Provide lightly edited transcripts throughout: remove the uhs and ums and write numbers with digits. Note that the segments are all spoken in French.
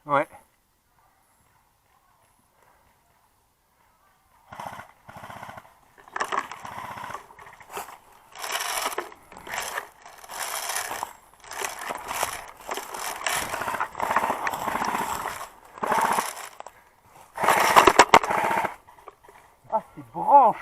Ouais. Ah, ces branches!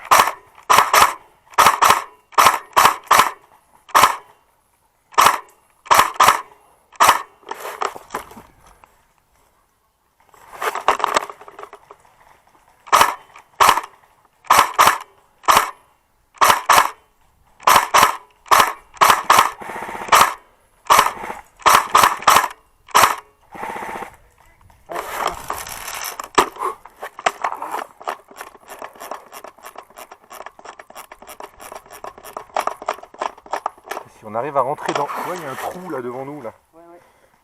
Si on arrive à rentrer dans... Ouais, il y a un trou là devant nous là. Ouais.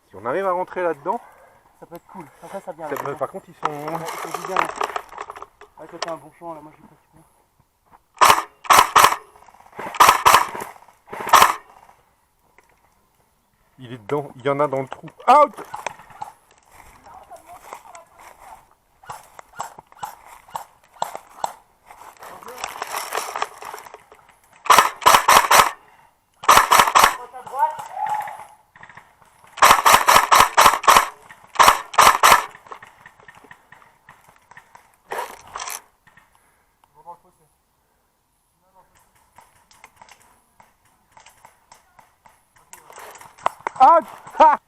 Si on arrive à rentrer là-dedans, Ça peut être cool. Après, ça vient. par contre ils sont... Ils sont bien. Ah, toi, t'as un bon champ là, moi je sais pas si tu peux. Il est dedans, il y en a dans le trou. Out! Out! Ha!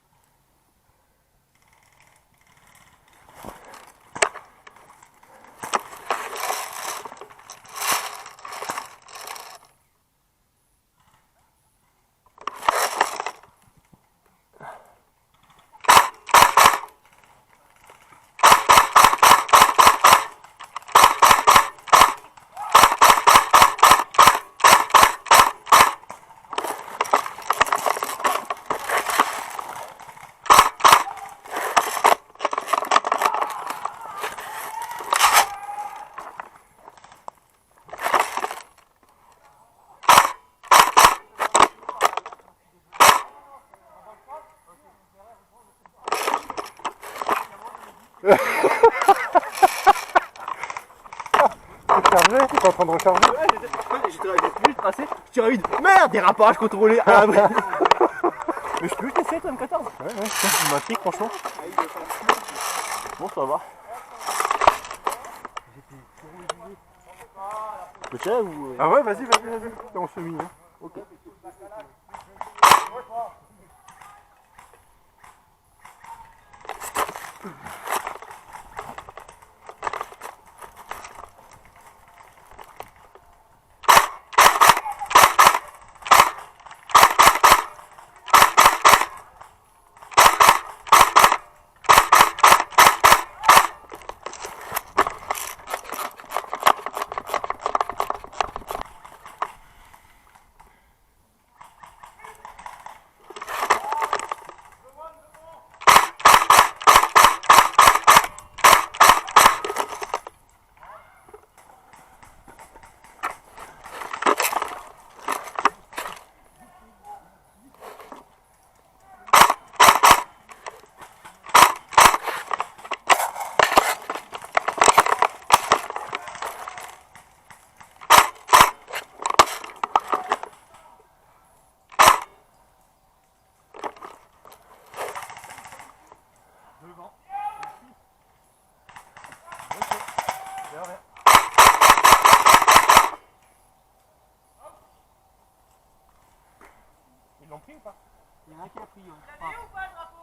Recharger? T'es en train de recharger? Ouais, j'étais vite tracé. Je tire vite. Merde, dérapage contrôlé. Ah, ouais. Mais je peux juste essayer toi M14. Ouais, il m'intrigue franchement. Bon, ça va. Tu sais ou. Ah ouais, vas-y, t'es en semi. Hein. Ok. Ils l'ont pris ou pas? Il y en a un qui a pris.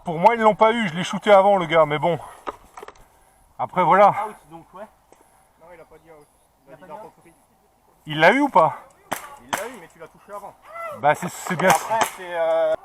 Pour moi, ils l'ont pas eu. Je l'ai shooté avant, le gars. Mais bon. Après, voilà. Out, donc ouais. Non, il a pas dit out. Il a dit pas dans dit ton out. prix. Il l'a eu ou pas? Il l'a eu, mais tu l'as touché avant. Bah, c'est bien. Après, c'est.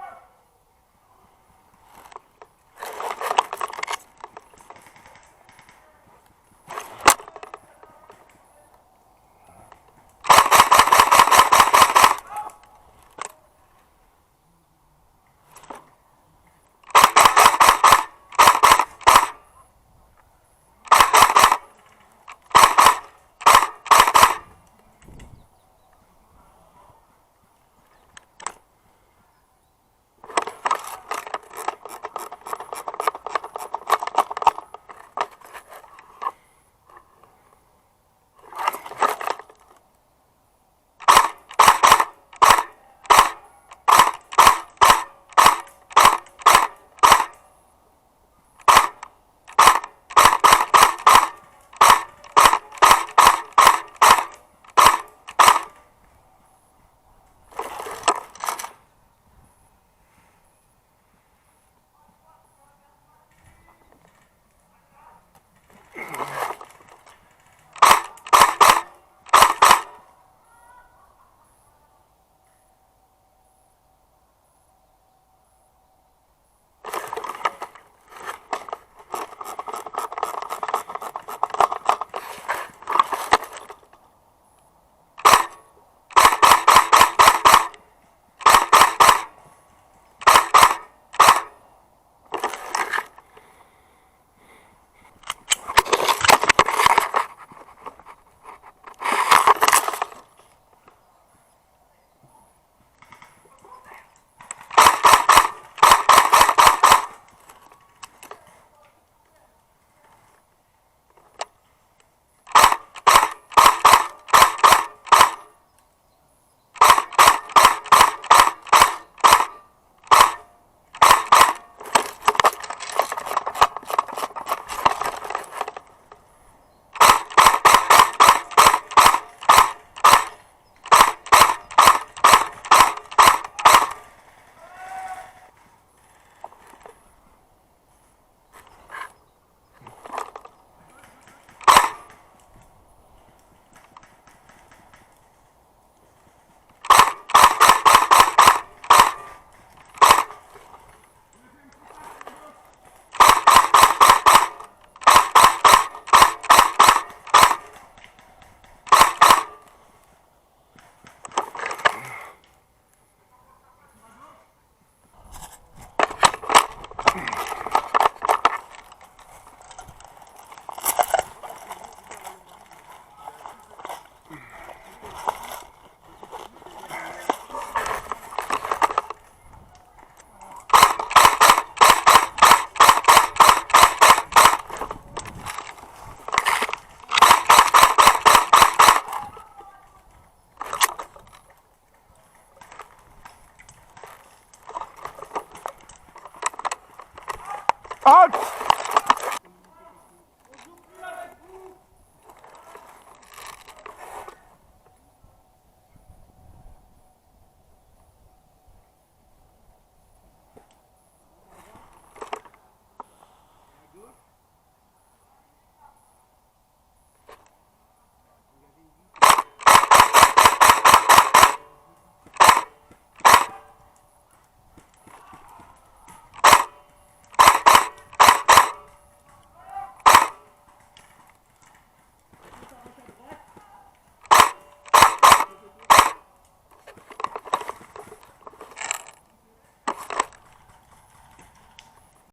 Out!